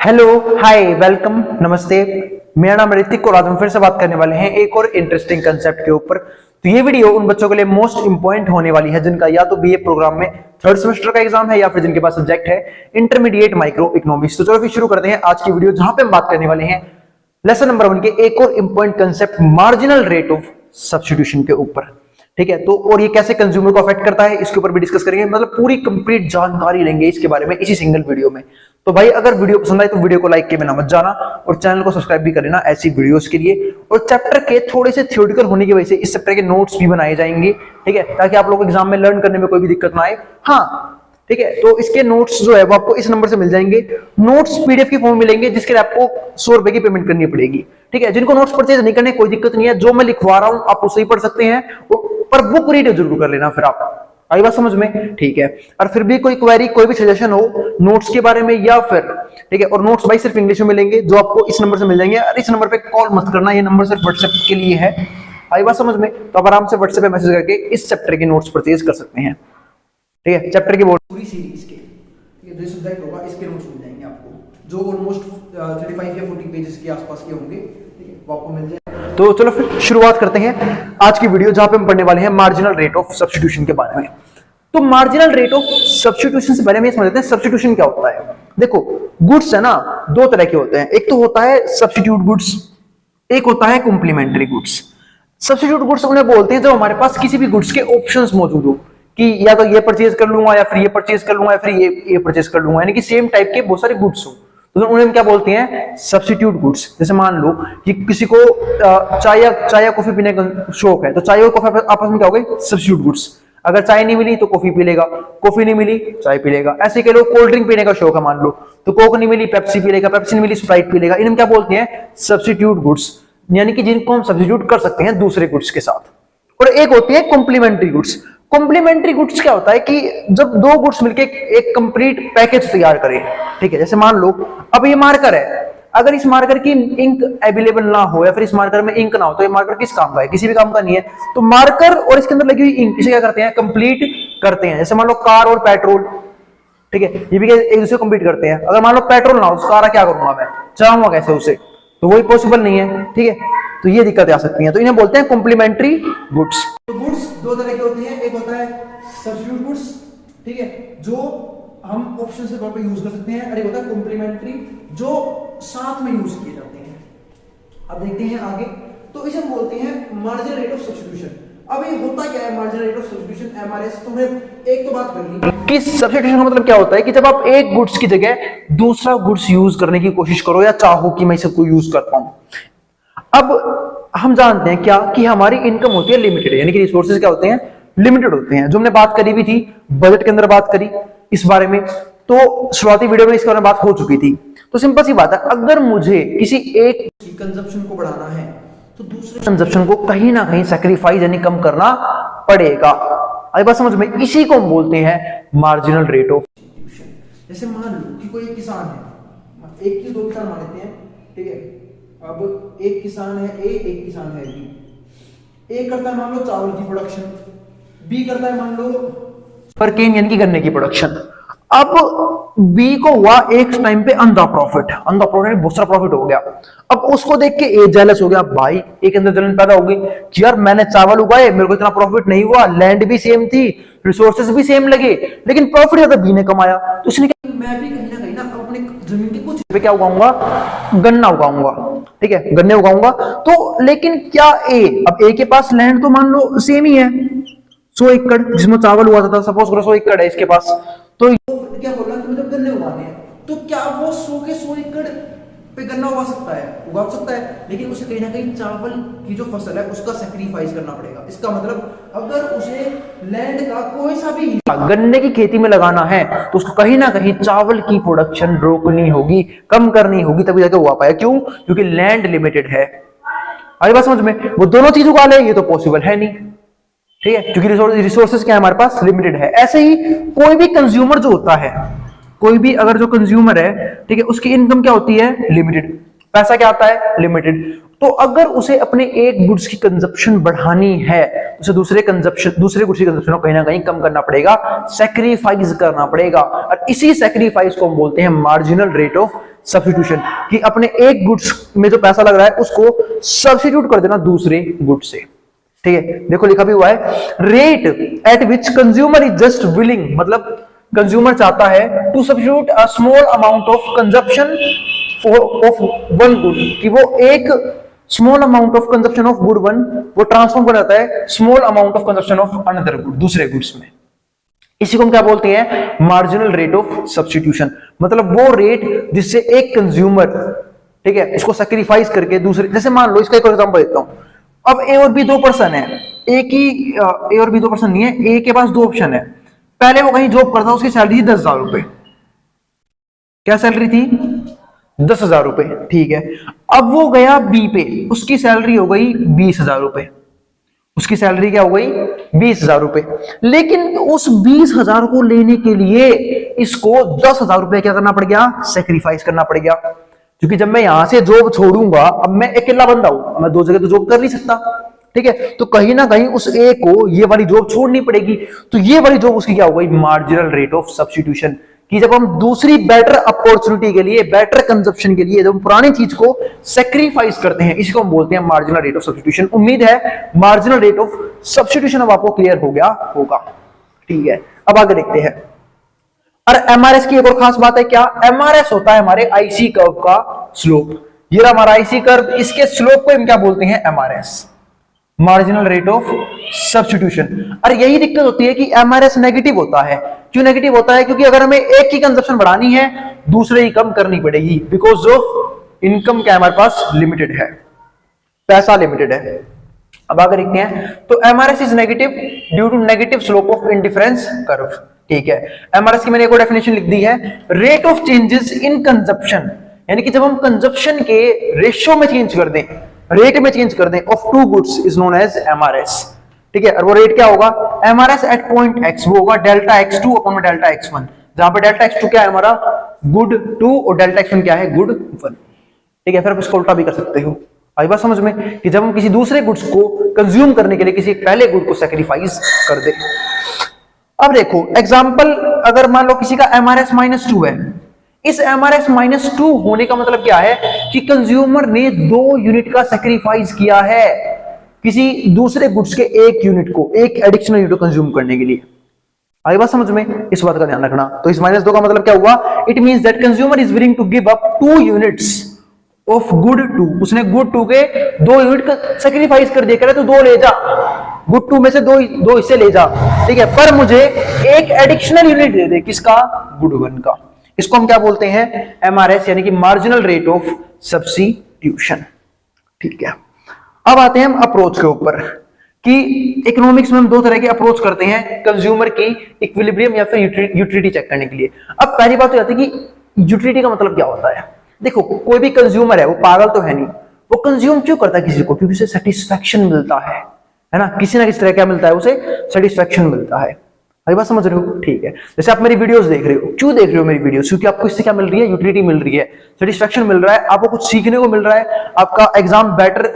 Hello, हाय, welcome, नमस्ते। मेरा नाम ऋतिक और आज हम फिर से बात करने वाले हैं एक और इंटरेस्टिंग कंसेप्ट के ऊपर। तो ये वीडियो उन बच्चों के लिए मोस्ट इंपॉर्टेंट होने वाली है जिनका या तो बीए प्रोग्राम में थर्ड सेमेस्टर का एग्जाम है या फिर जिनके पास सब्जेक्ट है इंटरमीडिएट माइक्रो इकोनॉमिक्स। तो चलो फिर शुरू करते हैं आज की वीडियो, जहां पे हम बात करने वाले हैं लेसन नंबर 1 के एक और important concept marginal rate of substitution के ऊपर। ठीक है, तो और ये कैसे कंज्यूमर को अफेक्ट करता है इसके ऊपर भी डिस्कस करेंगे, मतलब पूरी कंप्लीट जानकारी लेंगे इसके बारे में इसी सिंगल वीडियो में। तो भाई अगर वीडियो पसंद आए तो वीडियो को लाइक किए बिना मत जाना और चैनल को सब्सक्राइब भी कर लेना ऐसी वीडियोस के लिए। और चैप्टर के थोड़े से थ्योरेटिकल होने की वजह से इस चैप्टर के नोट्स भी बनाए जाएंगे, ठीक है, ताकि आप लोगों को एग्जाम में लर्न करने में कोई भी दिक्कत ना आए। हाँ ठीक है, तो इसके नोट्स जो है वो आपको इस नंबर से मिल जाएंगे। नोट्स पीडीएफ की फॉर्म मिलेंगे जिसके लिए आपको 100 रुपए की पेमेंट करनी पड़ेगी। ठीक है, जिनको नोट्स परचेज नहीं करने कोई दिक्कत नहीं है, जो मैं लिखवा रहा हूं आप उसे ही पढ़ सकते हैं, पर बुक रीड जरूर कर लेना। फिर आप आई बात समझ में, ठीक है। और फिर भी कोई क्वेरी कोई भी सजेशन हो नोट्स के बारे में या फिर, ठीक है, और नोट्स भाई सिर्फ इंग्लिश में मिलेंगे जो आपको इस नंबर से मिल जाएंगे। और इस नंबर पे कॉल मत करना, ये नंबर सिर्फ व्हाट्सएप के लिए है। आई बात समझ में, तो आप आराम से व्हाट्सएप पे मैसेज करके इस चैप्टर के नोट्स परचेज कर सकते हैं। ठीक है, चैप्टर की पूरी सीरीज के जो सब्जेक्ट होगा इसके नोट्स मिल जाएंगे आपको, जो ऑलमोस्ट 35 या 40 पेजेस के आसपास के होंगे। ठीक है, वो आपको मिल जाए। तो चलो फिर शुरुआत करते हैं आज की वीडियो, जहां पे हम पढ़ने वाले हैं मार्जिनल रेट ऑफ सब्स्टिट्यूशन के बारे में। तो मार्जिनल रेट ऑफ सब्स्टिट्यूशन से पहले हम ये समझ लेते हैं सब्स्टिट्यूशन क्या होता है। देखो, गुड्स है ना, दो तरह के होते हैं, एक तो होता है सब्स्टिट्यूट गुड्स, एक होता है कॉम्प्लीमेंट्री गुड्स। सब्स्टिट्यूट गुड्स उन्हें बोलते हैं जब हमारे पास किसी भी गुड्स के ऑप्शंस मौजूद हो कि या तो ये परचेज कर लूंगा या फिर ये परचेज कर लूंगा या फिर ये परचेज कर लूंगा, यानी कि सेम टाइप के बहुत सारे गुड्स हो, तो उन्हें हम क्या बोलते हैं, सब्स्टिट्यूट गुड्स। जैसे मान लो कि किसी को चाय या कॉफी पीने का शौक है, तो चाय और कॉफी आपस में क्या हो गई, सब्स्टिट्यूट गुड्स। अगर चाय नहीं मिली तो कॉफी पी लेगा, कॉफी नहीं मिली चाय पी लेगा। ऐसे के लोग कोल्ड ड्रिंक पीने का शौक है, मान लो, तो कोक नहीं मिली पेप्सी पी लेगा, पेप्सी नहीं मिली स्प्राइट पी लेगा। इन्हें क्या बोलते हैं, सब्स्टिट्यूट गुड्स, यानी कि जिनको हम सब्स्टिट्यूट कर सकते हैं दूसरे गुड्स के साथ। और एक होती है कॉम्प्लीमेंट्री गुड्स। कॉम्प्लीमेंट्री गुड्स क्या होता है कि जब दो गुड्स मिलके एक कंप्लीट पैकेज तैयार करें। ठीक है, जैसे मान लो अब ये मार्कर है, अगर इस मार्कर की इंक अवेलेबल ना हो या फिर इस मार्कर में इंक ना हो तो ये मार्कर किस काम का है, किसी भी काम का नहीं है। तो मार्कर और इसके अंदर लगी हुई इंक इसे क्या करते हैं, कंप्लीट करते हैं। जैसे मान लो कार और पेट्रोल, ठीक है, ये भी एक दूसरे को कंप्लीट करते हैं। अगर मान लो पेट्रोल ना हो तो कार क्या करूंगा मैं, चलाऊंगा कैसे उसे, तो वही पॉसिबल नहीं है। ठीक है, तो ये दिक्कतें आ सकती हैं, तो इन्हें बोलते हैं कॉम्प्लीमेंट्री गुड्स। तो गुड्स दो तरह के होते हैं, एक होता है सब्स्टिट्यूट गुड्स, ठीक है, जो हम ऑप्शन से तौर पे यूज कर सकते हैं, और एक होता है कॉम्प्लीमेंट्री जो साथ में यूज किए जाते हैं। अब देखते हैं आगे, तो इसे हम बोलते हैं मार्जिनल रेट ऑफ सब्स्टिट्यूशन। अब ये होता क्या है marginal rate of substitution, MRS. तो हमने एक तो बात कर ली कि सब्स्टिट्यूशन का मतलब क्या होता है कि जब आप एक गुड्स की जगह दूसरा गुड्स यूज करने की कोशिश करो या चाहो कि मैं सबको यूज कर पाऊं। अब हम जानते हैं क्या कि हमारी इनकम होती है लिमिटेड, यानी कि रिसोर्सेज क्या होते हैं, लिमिटेड होते हैं। जो हमने बात करी भी थी बजट के अंदर, बात करी इस बारे में, तो शुरुआती वीडियो में इसके बारे में बात हो चुकी थी। तो सिंपल सी बात है, अगर मुझे किसी एक कंजप्शन को बढ़ाना है तो दूसरे कंजप्शन को कहीं ना कहीं सैक्रिफाइस यानी कम करना पड़ेगा। आई बात समझ में, इसी को हम बोलते हैं मार्जिनल रेट ऑफ सब्स्टिट्यूशन। जैसे मान लो कि कोई एक किसान है, एक की दो किसान मान लेते हैं, ठीक है। अब एक किसान है ए, एक किसान है बी। ए करता है मान लो चावल की प्रोडक्शन, बी करता है मान लो सुगरकेन यानी कि गन्ने की प्रोडक्शन। अब बी को हुआ एक टाइम पे अंधा प्रॉफिट बहुत सारा प्रॉफिट हो गया। अब उसको देख के ए जेलस हो गया, भाई एक अंदर जलन पैदा हो गई कि यार मैंने चावल उगाए, मेरे को इतना प्रॉफिट नहीं हुआ, लैंड भी सेम थी, रिसोर्सेज भी सेम लगे, लेकिन प्रॉफिट ज्यादा बी ने कमाया। तो उसने कहा मैं भी कहीं ना अपने जमीन के कुछ पे क्या उगाऊंगा, गन्ना उगाऊंगा, ठीक है, गन्ने उगाऊंगा। तो लेकिन क्या अब ए के पास लैंड तो मान लो सेम ही है, 100 एकड़ जिसमें चावल हुआ था, सपोज करो 100 एकड़ है इसके पास, तो क्या बोल रहा है कि मुझे गन्ने उगाने हैं, तो क्या वो 100 के 100 एकड़ पे गन्ना उगा सकता है, लेकिन उसे कहीं ना कहीं चावल की जो फसल है उसका सैक्रिफाइस करना पड़ेगा। इसका मतलब अगर उसे लैंड का कोई सा भी गन्ने की खेती में लगाना है तो उसको कहीं ना कहीं चावल की प्रोडक्शन रोकनी होगी, कम करनी होगी, तभी जाके उगा पाया। क्यों? क्योंकि लैंड लिमिटेड है। आई बात समझ में, वो दोनों चीज उगा ले ये तो पॉसिबल है नहीं, ठीक है, क्योंकि रिसोर्सेज क्या है हमारे पास, लिमिटेड है। ऐसे ही कोई भी कंज्यूमर जो होता है, कोई भी अगर जो कंज्यूमर है, ठीक है, उसकी इनकम क्या होती है, लिमिटेड, पैसा क्या आता है, लिमिटेड। तो अगर उसे अपने एक गुड्स की कंजप्शन बढ़ानी है, उसे दूसरे गुड्स की कंजप्शन को कहीं ना कहीं कम करना पड़ेगा, सैक्रिफाइस करना पड़ेगा। और इसी सैक्रिफाइस को हम बोलते हैं मार्जिनल रेट ऑफ सब्स्टिट्यूशन, कि अपने एक गुड्स में जो पैसा लग रहा है उसको सब्स्टिट्यूट कर देना दूसरे गुड्स से। ठीक है, देखो लिखा भी हुआ है, rate at which consumer is just willing, मतलब कंज्यूमर चाहता है to substitute a small amount of consumption of one good, कि वो एक small amount of consumption of good one वो ट्रांसफॉर्म कर जाता है small amount of consumption of another good, दूसरे गुड्स में। इसी को हम क्या बोलते हैं, मार्जिनल रेट ऑफ सब्स्टिट्यूशन, मतलब वो रेट जिससे एक कंज्यूमर, ठीक है, उसको सैक्रिफाइस करके दूसरे, जैसे मान लो इसका एक और एग्जांपल देता हूं, अब ए और बी दो पर्सन है, एक ही ए और बी दो पर्सन नहीं है, ए के पास दो ऑप्शन है, पहले वो कहीं जॉब करता, उसकी सैलरी थी 10,000 रुपए, क्या सैलरी थी 10,000 रुपए, ठीक है, अब वो गया बी पे, उसकी सैलरी हो गई 20,000 रुपए, उसकी सैलरी क्या हो गई 20,000 रुपए, लेकिन उस 20,000 को लेने के लिए इसको 10,000 रुपए क्या करना पड़ गया, सेक्रीफाइस करना पड़ गया, क्योंकि जब मैं यहां से जॉब छोड़ूंगा, अब मैं अकेला बंदा हूं, मैं दो जगह तो जॉब कर नहीं सकता, ठीक है, तो कहीं ना कहीं उस ए को ये वाली जॉब छोड़नी पड़ेगी, तो ये वाली जॉब उसकी क्या हो गई, मार्जिनल रेट ऑफ सब्स्टिट्यूशन, कि जब हम दूसरी बेटर अपॉर्चुनिटी के लिए, बेटर कंजप्शन के लिए जब हम पुरानी चीज को सेक्रीफाइस करते हैं, इसको हम बोलते हैं मार्जिनल रेट ऑफ सब्स्टिट्यूशन। उम्मीद है मार्जिनल रेट ऑफ सब्स्टिट्यूशन अब आपको क्लियर हो गया होगा, ठीक है। अब आगे देखते हैं, और एमआरएस की एक और खास बात है, क्या एमआरएस होता है हमारे आईसी कर्व का स्लोप, ये हमारा आईसी कर्व, इसके स्लोप को हम क्या बोलते हैं, MRS, marginal rate of substitution. और यही दिक्कत होती है कि एमआरएस नेगेटिव होता है, क्यों नेगेटिव होता है, क्योंकि अगर हमें एक की कंजप्शन बढ़ानी है दूसरे ही कम करनी पड़ेगी, बिकॉज ऑफ इनकम क्या हमारे पास लिमिटेड है, पैसा लिमिटेड है। अब आगे देखते हैं, तो MRS is negative due to negative slope of indifference curve, ठीक है। एमआरएस की मैंने एक और डेफिनेशन लिख दी है, rate of changes in consumption, यानी कि जब हम कंजप्शन के रेशियो में चेंज कर दें, रेट में चेंज कर दें of two goods is known as MRS, ठीक है। और वो रेट क्या होगा, एमआरएस एट पॉइंट एक्स, वो होगा delta x2 upon delta x1, जहां पे डेल्टा x2 क्या है हमारा गुड 2 और डेल्टा x1 क्या है गुड 1, ठीक है। फिर आप इसको उल्टा भी कर सकते हो, आई बात समझ में, कि जब हम किसी दूसरे गुड्स को कंज्यूम करने के लिए किसी पहले गुड को सैक्रिफाइस कर दे। अब देखो एग्जांपल, अगर मान लो किसी का एमआरएस -2 है, इस एमआरएस -2 होने का मतलब क्या है कि कंज्यूमर ने 2 यूनिट का सैक्रिफाइस किया है किसी दूसरे गुड्स के 1 यूनिट को, एक एडिशनल यूनिट को कंज्यूम करने के लिए। आई बात समझ में, इस बात का ध्यान रखना। तो इस -2 का मतलब क्या हुआ, it means that consumer is willing to give up 2 units of good 2, उसने गुड 2 के 2 यूनिट का सैक्रिफाइस कर दिया, करे तो 2 ले जा, गुड 2 में से 2 हिस्से ले जा, ठीक है, पर मुझे एक एडिशनल यूनिट दे दे, किसका, गुड 1 का। इसको हम क्या बोलते हैं, एमआरएस, यानी कि मार्जिनल रेट ऑफ सब्स्टिट्यूशन, ठीक है। अब आते हैं हम अप्रोच के ऊपर, कि इकोनॉमिक्स में हम 2 तरह के अप्रोच करते हैं कंज्यूमर की इक्विलिब्रियम या फिर यूटिलिटी चेक करने के लिए। अब पहली बात तो आती है कि यूटिलिटी का मतलब क्या होता है। देखो कोई भी कंज्यूमर है, वो पागल तो है नहीं, वो कंज्यूम क्यों करता है किसी को, क्योंकि उसे सेटिस्फैक्शन मिलता है ना, किसी ना किसी तरह क्या मिलता है, उसे सेटिस्फैक्शन मिलता है। अभी बात समझ रहे हो, ठीक है। जैसे आप मेरी वीडियोस देख रहे हो, क्यों देख रहे हो मेरी वीडियोस, क्योंकि आपको इससे क्या मिल रही है, यूटिलिटी मिल रही है, सेटिस्फैक्शन मिल रहा है, आपको कुछ सीखने को मिल रहा है, आपका एग्जाम बेटर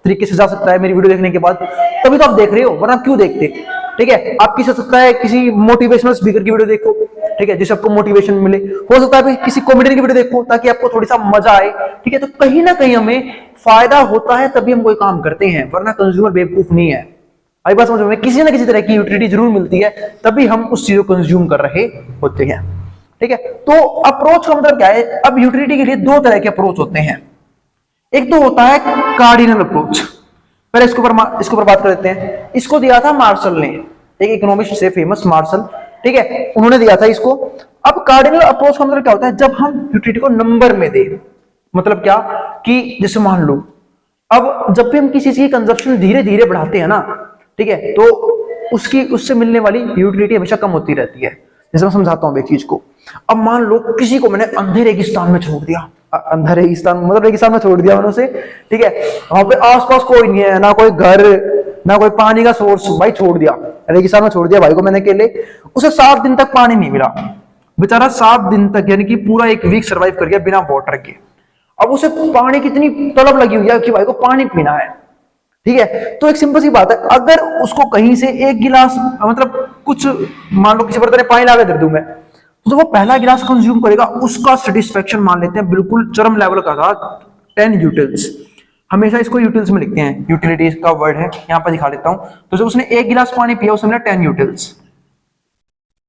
तरीके से जा सकता है मेरी वीडियो देखने के बाद, तभी तो आप देख रहे हो, वरना आप क्यों देखते, ठीक है। आप किसी सकता है किसी मोटिवेशनल स्पीकर की वीडियो देखो, ठीक है, जिससे आपको मोटिवेशन मिले, हो सकता है किसी कॉमेडियन की वीडियो देखो ताकि आपको थोड़ी सा मजा आए, ठीक है। तो कहीं ना कहीं हमें फायदा होता है तभी हम कोई काम करते हैं, वरना कंज्यूमर बेवकूफ नहीं है। आई बात समझ में, किसी ना किसी तरह की यूटिलिटी जरूर मिलती है, तभी हम उस चीज को कंज्यूम कर रहे होते हैं, ठीक है। तो अप्रोच का मतलब क्या है, अब यूटिलिटी के लिए 2 तरह के अप्रोच होते हैं। एक तो होता है कार्डिनल अप्रोच, पहले इसके ऊपर बात कर लेते हैं। इसको दिया था मार्शल ने, एक इकोनॉमिस्ट से फेमस मार्शल, ठीक है, उन्होंने दिया था इसको। अब कार्डिनल अप्रोच का मतलब क्या होता है, जब हम यूटिलिटी को नंबर में दे, मतलब क्या, कि जैसे मान लो अब जब भी हम किसी चीज की कंजप्शन धीरे धीरे बढ़ाते हैं ना, ठीक है, तो उससे मिलने वाली यूटिलिटी हमेशा कम होती रहती है। जैसे मैं समझाता हूं एक चीज को, अब मान लो किसी को मैंने अंधे रेगिस्तान में छोड़ दिया, अंधा रेगिस्तान मतलब रेगिस्तान में छोड़ दिया मैंने उसे, ठीक है, वहां पे आसपास कोई नहीं है, ना कोई घर, ना कोई पानी का सोर्स, भाई छोड़ दिया, रेगिस्तान में छोड़ दिया भाई को मैंने अकेले, उसे 7 दिन तक पानी नहीं मिला, बेचारा 7 दिन तक, यानी कि पूरा 1 वीक सर्वाइव कर गया बिना वाटर के। अब उसे पानी की इतनी तलब लगी हुई है कि भाई को पानी पीना है, ठीक है। तो एक सिंपल सी बात है, अगर उसको कहीं से 1 गिलास, मतलब कुछ मान लो किसी बर्तन में पानी ला के दे दूं मैं, तो जब वो पहला गिलास कंज्यूम करेगा उसका सेटिस्फेक्शन मान लेते हैं बिल्कुल चरम लेवल का था 10 यूटिल्स। हमेशा इसको यूटिल्स में लिखते हैं, यूटिलिटीज का वर्ड है, यहां पर दिखा देता हूं। तो जब उसने एक गिलास पानी पिया उसने मिला 10 यूटिल्स।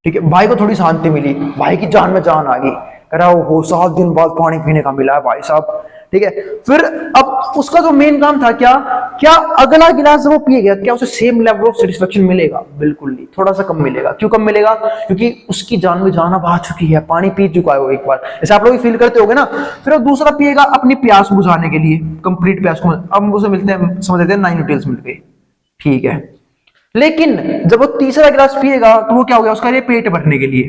ठीक है, भाई को थोड़ी शांति मिली, भाई की जान में जान आ गई, कह रहा हो 7 दिन बाद पानी पीने का मिला है भाई साहब। ठीक है, फिर अब उसका जो मेन काम था क्या, क्या अगला गिलास जब वो पिएगा क्या उसे सेम लेवल ऑफ सेटिस्फेक्शन मिलेगा? बिल्कुल नहीं, थोड़ा सा कम मिलेगा। क्यों कम मिलेगा? क्योंकि उसकी जान में जान अब आ चुकी है, पानी पी चुका है वो एक बार, ऐसे आप लोग फील करते होगे ना। फिर वो दूसरा पिएगा अपनी प्यास बुझाने के लिए, कंप्लीट प्यास को। अब उसे मिलते हैं, समझ लेते हैं 9 यूटिल्स मिल गए। ठीक है, लेकिन जब वो तीसरा गिलास पिएगा तो वो क्या हो गया उसका लिए पेट भरने के लिए।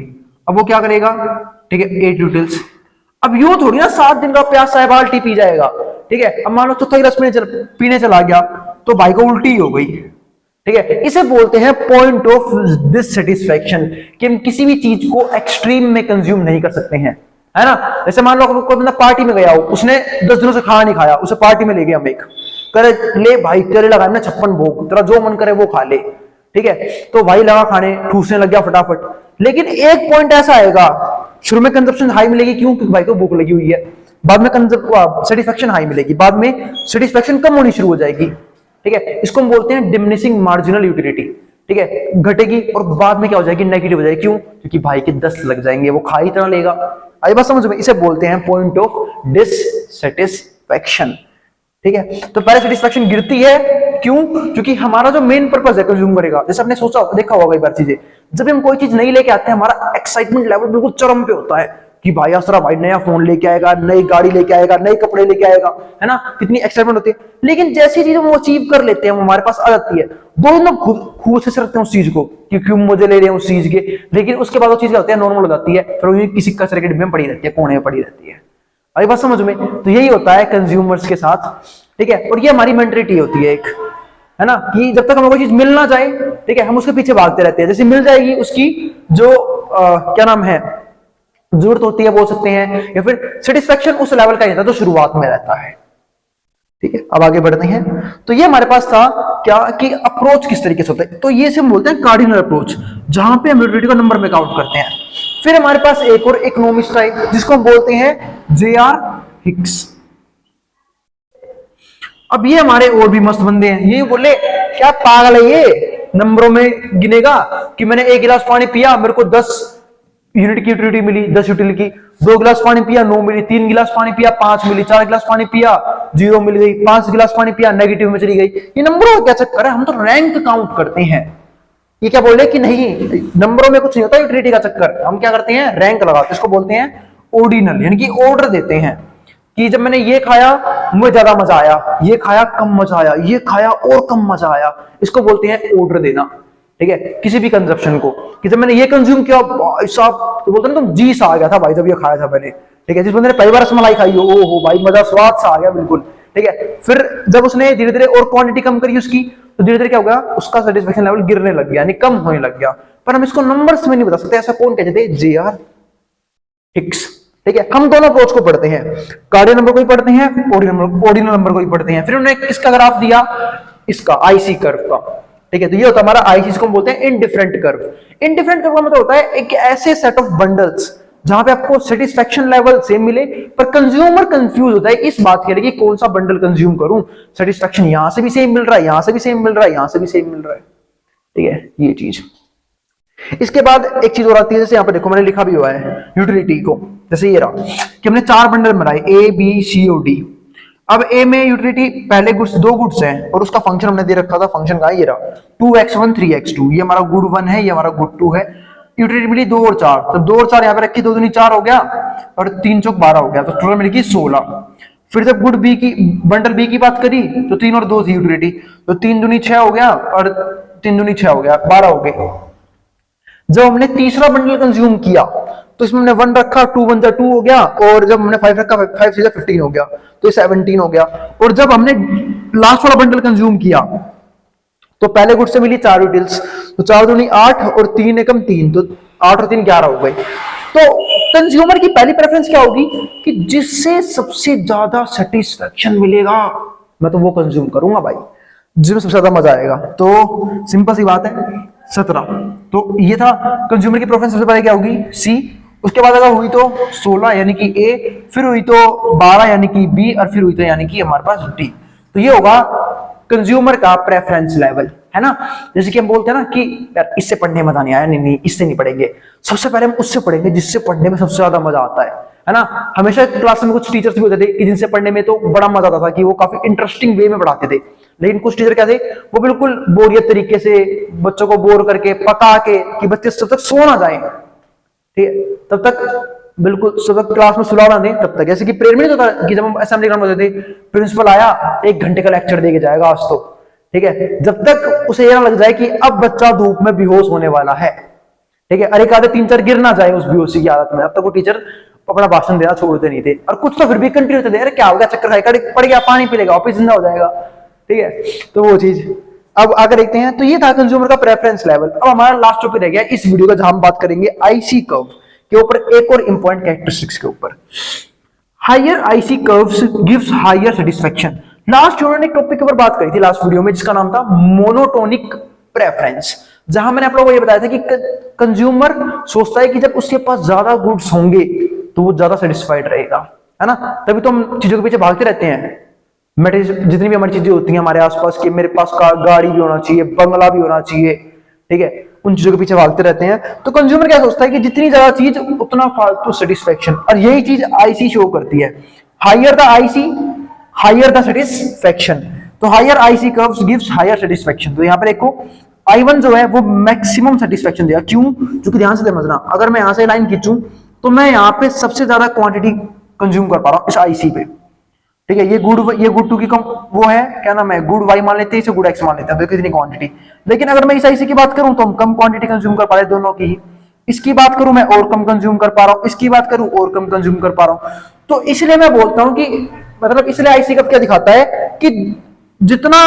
अब वो क्या करेगा? ठीक है, 8 यूटिल्स। अब यूं थोड़ी ना 7 दिन का प्यासा है बाल्टी पी जाएगा। ठीक है, अब मान लो चौथा गिलास पीने चला गया तो भाई को उल्टी हो गई। ठीक है, इसे बोलते हैं पॉइंट ऑफ डिससैटिस्फैक्शन, कि हम किसी भी चीज को एक्सट्रीम में कंज्यूम नहीं कर सकते हैं, है ना। जैसे मान लो कोई बंदा पार्टी में गया हो, उसने 10 दिनों से खाना नहीं खाया, उसे पार्टी में ले गए हम एक, करे ले भाई तेरे लगा ना 56 भोग, तेरा जो मन करे वो खा ले। ठीक है, तो भाई लगा खाने, ठूसने लग गया फटाफट। लेकिन एक पॉइंट ऐसा आएगा, शुरू में कंजप्शन हाई मिलेगी, क्यों? क्योंकि भाई को भूख लगी हुई है। बाद में सेटिस्फेक्शन हाई मिलेगी, बाद में सेटिस्फेक्शन कम होनी शुरू हो जाएगी। ठीक है, इसको हम बोलते हैं डिमिनिशिंग मार्जिनल यूटिलिटी। ठीक है, घटेगी और बाद में क्या हो जाएगी? नेगेटिव हो जाएगी। क्यों? क्योंकि भाई के 10 लग जाएंगे, वो खा ही इतना लेगा। आई बात समझ में? इसे बोलते हैं पॉइंट ऑफ डिससैटिस्फैक्शन। ठीक है, तो पहले सेटिस्फेक्शन गिरती है, क्यों? क्योंकि हमारा जो मेन पर्पस है कंज्यूम करेगा, जैसे आपने सोचा देखा होगा कई बार चीजें, जब हम कोई चीज नहीं लेके आते हैं हमारा एक्साइटमेंट लेवल बिल्कुल चरम पे होता है कि भाई असरा भाई नया फोन लेके आएगा, नई गाड़ी लेके आएगा, नए कपड़े लेके आएगा, है ना, कितनी एक्साइटमेंट होती है। लेकिन जैसी चीज हम अचीव कर लेते हैं, वो हमारे पास आ जाती है, दो दिन खूब से रखते हैं उस चीज को कि क्यों मुझे ले रहे हैं उस चीज के। लेकिन उसके बाद वो चीज क्या होती है? नॉर्मल हो जाती है, फिर वो किसी कचरे के डिब्बे में पड़ी रहती है, कोने में पड़ी रहती है। आई बात समझ में? तो यही होता है कंज्यूमर्स के साथ। ठीक है, और ये हमारी मेंटलिटी होती है एक, है ना, कि जब तक हमें कोई चीज मिल ना जाए, ठीक है, हम उसके पीछे भागते रहते हैं। जैसे मिल जाएगी उसकी जो क्या नाम है जरूरत होती है बोल सकते हैं, या फिर सेटिस्फेक्शन उस लेवल का ही रहता है जो शुरुआत में रहता है। ठीक है, अब आगे बढ़ते हैं। तो ये हमारे पास था क्या कि अप्रोच किस तरीके से होता है। तो ये से हम बोलते हैं कार्डिनल अप्रोच, जहां पे हम यूटिलिटी को नंबर में काउंट करते हैं। फिर हमारे पास एक और इकोनॉमिस्ट है जिसको हम बोलते हैं जे.आर. हिक्स। अब ये हमारे और भी मस्त बंदे हैं, ये बोले क्या पागल है ये, नंबरों में गिनेगा कि मैंने 1 गिलास पानी पिया मेरे को 10 यूनिट की यूटिलिटी मिली, 10 यूटिलिटी की। 2 गिलास पानी पिया 9 मिली, 3 गिलास पानी पिया 5 मिली, 4 गिलास पानी पिया 0 मिल गई, 5 गिलास पानी पिया नेगेटिव में चली गई। ये नंबरों का क्या चक्कर है? हम तो रैंक काउंट करते हैं। ये क्या बोले कि नहीं नंबरों में कुछ नहीं होता यूटिलिटी का चक्कर, हम क्या करते हैं? रैंक लगाते हैं। इसको बोलते हैं ऑर्डिनल, यानी कि ऑर्डर देते हैं कि जब मैंने ये खाया मुझे ज्यादा मजा आया, ये खाया कम मजा आया, ये खाया और कम मजा आया। इसको बोलते हैं ऑर्डर देना। ठीक है, किसी भी कंजप्शन को, कि जब मैंने ये कंज्यूम किया भाई साहब, तो बोलते हैं तुम जी सा आ गया था भाई जब ये खाया था मैंने। ठीक है, जिस बंदे ने पहली बार रसमलाई खाई हो, ओ हो भाई मजा स्वाद सा आ गया बिल्कुल। ठीक है, फिर जब उसने धीरे धीरे और क्वांटिटी कम करी उसकी, तो धीरे धीरे क्या हो गया? उसका सेटिस्फेक्शन लेवल गिरने लग गया, यानी कम होने लग गया। पर हम इसको नंबर्स में नहीं बता सकते, ऐसा कौन कहते थे? जे.आर. हिक्स। ठीक है, हम दोनों अप्रोच को पढ़ते हैं, कार्डिनल नंबर को ही पढ़ते हैं, ऑर्डिनल नंबर को ही पढ़ते हैं। फिर उन्होंने किसका ग्राफ दिया? इसका आईसी कर्व का। ठीक है, तो ये होता है हमारा आईसी, को हम बोलते हैं इनडिफरेंट कर्व। इनडिफरेंट कर्व का मतलब होता है एक ऐसे सेट ऑफ बंडल्स जहां पे आपको सेटिस्फेक्शन लेवल सेम मिले, पर कंज्यूमर कंफ्यूज होता है इस बात के लिए कि कौन सा बंडल कंज्यूम करूं, सेटिस्फेक्शन यहां से भी सेम मिल रहा है, यहां से भी सेम मिल रहा है, यहां से भी सेम मिल रहा है। ठीक है, ये चीज। इसके बाद एक चीज और आती है, जैसे यहां पर देखो मैंने लिखा भी हुआ है यूटिलिटी को, जैसे ये रहा कि हमने 4 बंडल बनाए ए बी सी और डी। अब ए में यूटिलिटी पहले गुड्स 2 गुड्स हैं और उसका फंक्शन हमने दे रखा था, फंक्शन का ये रहा 2x1 3x2, ये हमारा गुड 1 है, ये हमारा गुड 2 है। यूटिलिटी मिली 2 और 4, तो 2 और 4 यहाँ पे रखी, 2 दूनी 4 हो गया और 3 चौक 12 हो गया, तो टोटल मिलेगी 16। फिर जब गुड बी की बंडल बी की बात करी तो 3 और 2 थी यूटिलिटी, तो 3 दूनी 6 हो गया और 3 दूनी 6 हो गया, 12 हो गए। जब हमने तीसरा बंडल कंज्यूम किया तो इसमें हमने 1 रखा, 2 1 जा 2 हो गया, और जब हमने 5 रखा 5 6 15 हो गया, तो ये 17 हो गया। और जब हमने लास्ट वाला बंडल कंज्यूम किया तो पहले गुड से मिली 4 यूटिल्स, तो 4 दूनी 8 और 3 एकम 3, तो 8 और 3 11 हो गए। तो कंज्यूमर की पहली प्रेफरेंस क्या होगी कि जिससे सबसे ज्यादा सेटिस्फेक्शन मिलेगा मैं तो वो कंज्यूम करूंगा भाई, जिसमें सबसे ज्यादा मजा आएगा। तो सिंपल सी बात है 17। तो ये था कंज्यूमर की प्रेफरेंस, सबसे पहले क्या होगी? सी। उसके बाद अगर हुई तो 16 यानी कि ए, फिर हुई तो 12 यानी कि बी, और फिर हुई तो यानी कि हमारे पास डी। तो ये होगा कंज्यूमर का प्रेफरेंस लेवल, है ना। जैसे कि हम बोलते हैं ना कि यार इससे पढ़ने में मजा नहीं आया, नहीं इससे नहीं पढ़ेंगे, सबसे पहले हम उससे पढ़ेंगे जिससे पढ़ने में सबसे ज्यादा मजा आता है ना। हमेशा क्लास में कुछ टीचर्स भी होते थे कि जिनसे पढ़ने में तो बड़ा मजा आता था, कि वो काफी इंटरेस्टिंग वे में पढ़ाते थे। लेकिन कुछ टीचर क्या थे, वो बिल्कुल बोरियत तरीके से बच्चों को बोर करके पका के कि बच्चे जब तक सो ना जाए, ठीक है, तब तक बिल्कुल सब क्लास में सुला ना दें तब तक। जैसे कि प्रेयर में नहीं होता कि जब हम असेंबली ग्राउंड में होते थे, प्रिंसिपल आया 1 घंटे का लेक्चर दे के जाएगा आज तो, ठीक है, जब तक उसे यह लग जाए कि अब बच्चा धूप में बेहोश होने वाला है, ठीक है, अरे एक आधे 3-4 गिर ना जाए उस बेहोशी की हालत में, अब तक वो टीचर अपना भाषण देना छोड़ते नहीं थे। और कुछ तो फिर भी कंटिन्यू होते थे, अरे क्या होगा, चक्कर खाएगा, पड़ गया, पानी पी लेगा, ऑफिस जिंदा हो जाएगा, ठीक है। तो वो चीज अब आगे देखते हैं। तो ये था कंज्यूमर का प्रेफरेंस लेवल। अब हमारा लास्ट टॉपिक रह गया इस वीडियो का, जहां हम बात करेंगे आईसी कर्व के ऊपर, एक और इंपॉर्टेंट कैरेक्टरिस्टिक्स के ऊपर। Higher IC curves gives higher satisfaction. Last उन्होंने एक टॉपिक के ऊपर बात करी थी लास्ट वीडियो में, जिसका नाम था मोनोटोनिक प्रेफरेंस, जहां मैंने आप लोगों को ये बताया था कि कंज्यूमर सोचता है कि जब उसके पास ज्यादा गुड्स होंगे तो वो ज्यादा सेटिस्फाइड रहेगा, है ना। तभी तो हम चीजों के पीछे भागते रहते हैं। जितनी भी हमारी चीजें होती हैं हमारे आसपास की, मेरे पास गाड़ी भी होना चाहिए, बंगला भी होना चाहिए, ठीक है, उन चीजों के पीछे भागते रहते हैं। तो कंज्यूमर क्या सोचता है कि जितनी ज्यादा चीज उतना फालतू सेटिस्फेक्शन, और यही चीज आईसी शो करती है। Higher the IC higher the satisfaction. तो higher IC curves gives higher satisfaction. तो यहां पर देखो I1 जो है वो मैक्सिमम सेटिस्फेक्शन देगा। क्यों? क्योंकि ध्यान से समझना, अगर मैं यहां से लाइन खींचूं तो मैं यहां पे सबसे ज्यादा क्वांटिटी कंज्यूम कर पा रहा हूं इस आईसी पे, ठीक है। ये गुड टू की कम वो है, क्या नाम है, गुड वाई मान लेते हैं, इसे गुड एक्स मान लेते हैं, तो कितनी क्वांटिटी। लेकिन अगर मैं इस आईसी की बात करूं तो हम कम क्वांटिटी कंज्यूम कर पा रहे हैं दोनों की ही। इसकी बात करूं मैं और कम कंज्यूम कर पा रहा हूं, इसकी बात करूं और कम कंज्यूम कर पा रहा हूं। तो इसलिए मैं बोलता हूं कि मतलब इसलिए आईसी का क्या दिखाता है कि जितना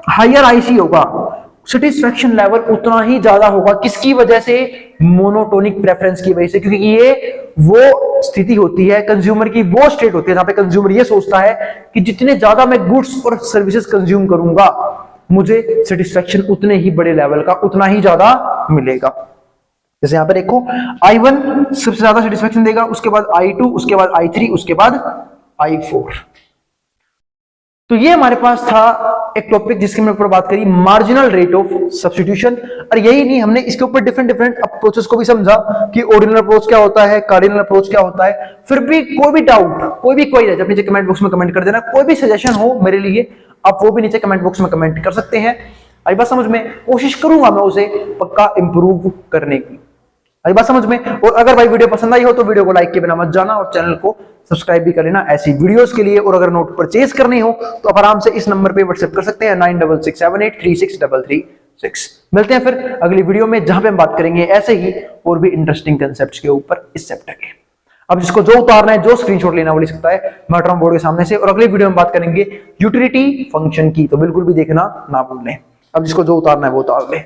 हायर आईसी होगा सेटिस्फेक्शन लेवल उतना ही ज्यादा होगा। किसकी वजह से? मोनोटोनिक प्रेफरेंस की वजह से। क्योंकि ये वो स्थिति होती है कंज्यूमर की, वो स्टेट होती है जहां पे कंज्यूमर ये सोचता है कि जितने ज्यादा मैं गुड्स और सर्विसेज कंज्यूम करूंगा मुझे सेटिस्फेक्शन उतने ही बड़े लेवल का, उतना ही ज्यादा मिलेगा। जैसे यहां पर देखो I1 सबसे ज्यादा सेटिस्फेक्शन देगा, उसके बाद I2, उसके बाद I3, उसके बाद I4। तो ये हमारे पास था एक टॉपिक जिसके मैं ऊपर बात करी, मार्जिनल रेट ऑफ सब्स्टिट्यूशन। और यही नहीं, हमने इसके ऊपर डिफरेंट अप्रोचेस को भी समझा कि ऑर्डिनल अप्रोच क्या होता है, कार्डिनल अप्रोच क्या होता है। फिर भी कोई भी डाउट, कोई भी क्वेरी है, नीचे कमेंट बॉक्स में कमेंट कर देना। कोई भी सजेशन हो मेरे लिए आप वो भी नीचे कमेंट बॉक्स में कमेंट कर सकते हैं। आई बात समझ में? कोशिश करूंगा मैं उसे पक्का इंप्रूव करने की। आई बात समझ में? और अगर भाई वीडियो पसंद आई हो तो वीडियो को लाइक के बिना मत जाना और चैनल को सब्सक्राइब भी कर लेना ऐसी वीडियोस के लिए। और अगर नोट परचेज करनी हो तो आप आराम से इस नंबर पे व्हाट्सएप कर सकते हैं 9667836336। मिलते हैं फिर अगली वीडियो में, जहां पे हम बात करेंगे ऐसे ही और भी इंटरेस्टिंग कंसेप्ट्स के ऊपर इस चैप्टर के। अब जिसको जो उतारना है, जो स्क्रीनशॉट लेना वो ले सकता है मैट्रॉन बोर्ड के सामने से। और अगली वीडियो में बात करेंगे यूटिलिटी फंक्शन की, तो बिल्कुल भी देखना ना भूलें। अब जिसको जो उतारना है वो उतार ले।